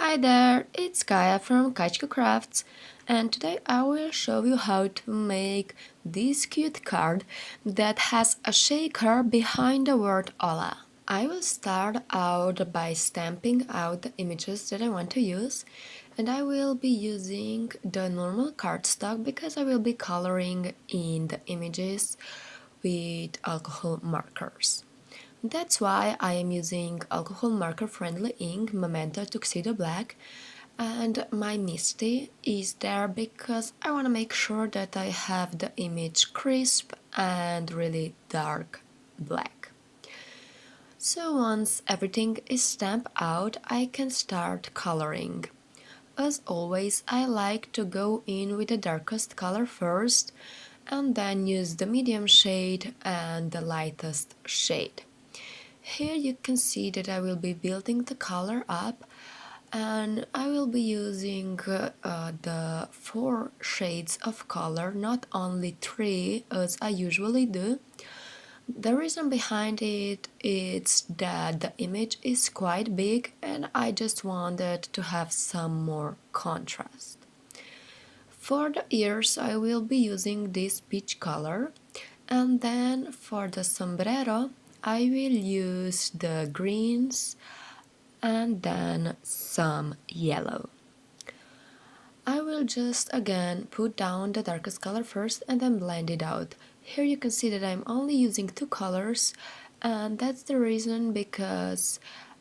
Hi there, it's Kaya from kajcyika.crafts, and today I will show you how to make this cute card that has a shaker behind the word Hola. I will start out by stamping out the images that I want to use, and I will be using the normal cardstock because I will be coloring in the images with alcohol markers. That's why I am using alcohol marker friendly ink Memento Tuxedo Black, and my Misty is there because I want to make sure that I have the image crisp and really dark black. So once everything is stamped out, I can start coloring. As always, I like to go in with the darkest color first and then use the medium shade and the lightest shade. Here you can see that I will be building the color up, and I will be using the 4 shades of color, not only 3 as I usually do. The reason behind it is that the image is quite big and I just wanted to have some more contrast. For the ears I will be using this peach color, and then for the sombrero I will use the greens and then some yellow. I will just again put down the darkest color first and then blend it out. Here you can see that I'm only using 2 colors, and that's the reason because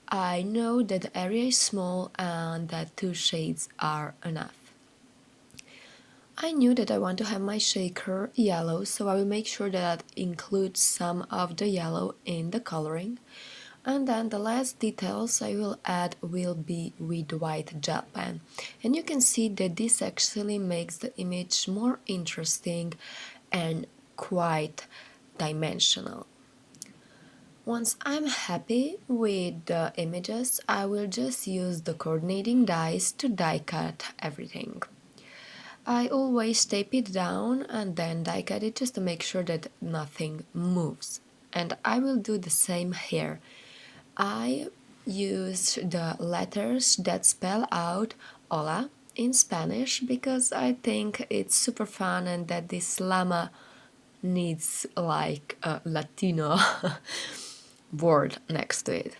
I know that the area is small and that 2 shades are enough. I knew that I want to have my shaker yellow, so I will make sure that I include some of the yellow in the coloring. And then the last details I will add will be with white gel pen. And you can see that this actually makes the image more interesting and quite dimensional. Once I'm happy with the images, I will just use the coordinating dies to die cut everything. I always tape it down and then die cut it just to make sure that nothing moves. And I will do the same here. I use the letters that spell out hola in Spanish because I think it's super fun and that this llama needs like a Latino word next to it.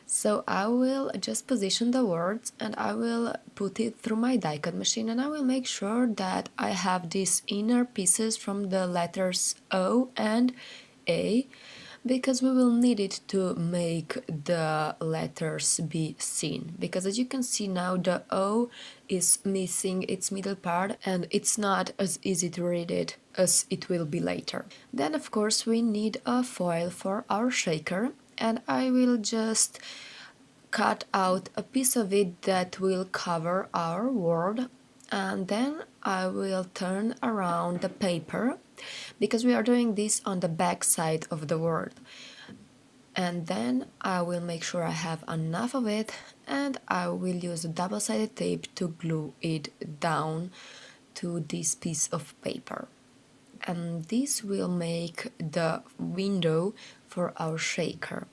So I will just position the words and I will put it through my die cut machine, and I will make sure that I have these inner pieces from the letters O and A, because we will need it to make the letters be seen, because as you can see now the O is missing its middle part and it's not as easy to read it as it will be later. Then of course we need a foil for our shaker, and I will just cut out a piece of it that will cover our word, and then I will turn around the paper because we are doing this on the back side of the word, and then I will make sure I have enough of it, and I will use a double-sided tape to glue it down to this piece of paper, and this will make the window for our shaker.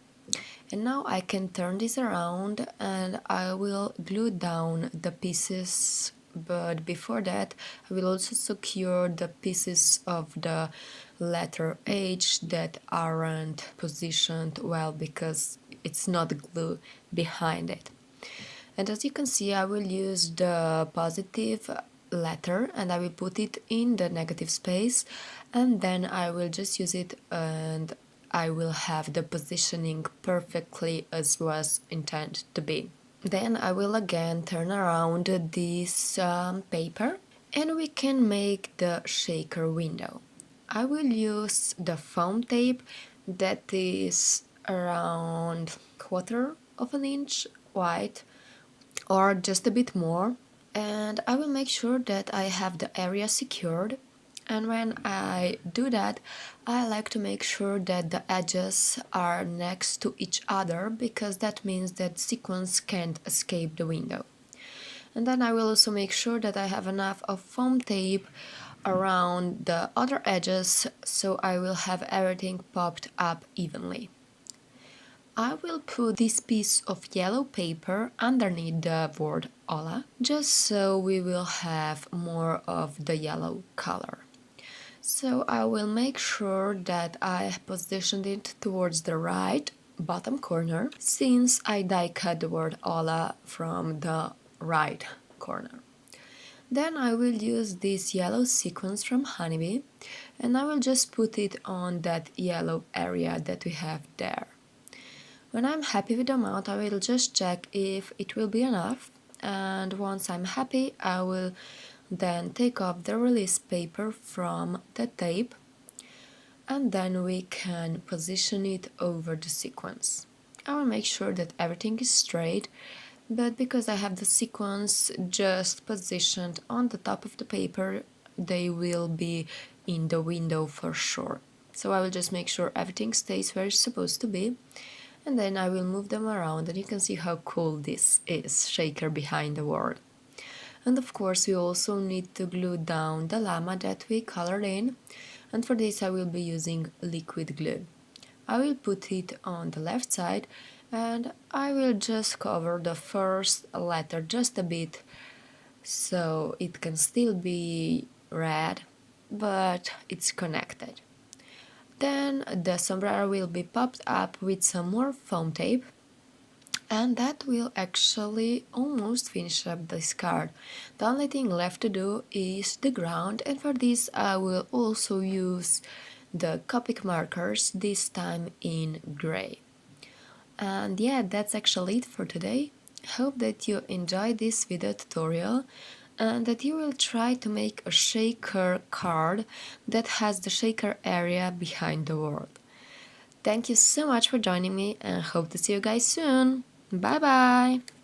And now I can turn this around and I will glue down the pieces, but before that I will also secure the pieces of the letter H that aren't positioned well because it's not glue behind it. And as you can see, I will use the positive letter and I will put it in the negative space, and then I will just use it and I will have the positioning perfectly as was intended to be. Then I will again turn around this paper and we can make the shaker window. I will use the foam tape that is around 1/4 of an inch wide or just a bit more, and I will make sure that I have the area secured. And when I do that, I like to make sure that the edges are next to each other because that means that sequins can't escape the window. And then I will also make sure that I have enough of foam tape around the other edges so I will have everything popped up evenly. I will put this piece of yellow paper underneath the word Ola, just so we will have more of the yellow color. So I will make sure that I positioned it towards the right bottom corner, since I die cut the word Ola from the right corner. Then I will use this yellow sequence from Honeybee, and I will just put it on that yellow area that we have there. When I'm happy with the amount, I will just check if it will be enough, and once I'm happy, I will then take off the release paper from the tape, and then we can position it over the sequence. I will make sure that everything is straight, but because I have the sequence just positioned on the top of the paper, they will be in the window for sure. So I will just make sure everything stays where it's supposed to be, and then I will move them around, and you can see how cool this is, shaker behind the word. And of course we also need to glue down the llama that we colored in, and for this I will be using liquid glue. I will put it on the left side, and I will just cover the first letter just a bit so it can still be red, but it's connected. Then the sombrero will be popped up with some more foam tape, and that will actually almost finish up this card. The only thing left to do is the ground, and for this I will also use the Copic markers, this time in gray. And yeah, that's actually it for today. Hope that you enjoyed this video tutorial and that you will try to make a shaker card that has the shaker area behind the word. Thank you so much for joining me, and hope to see you guys soon. Bye bye!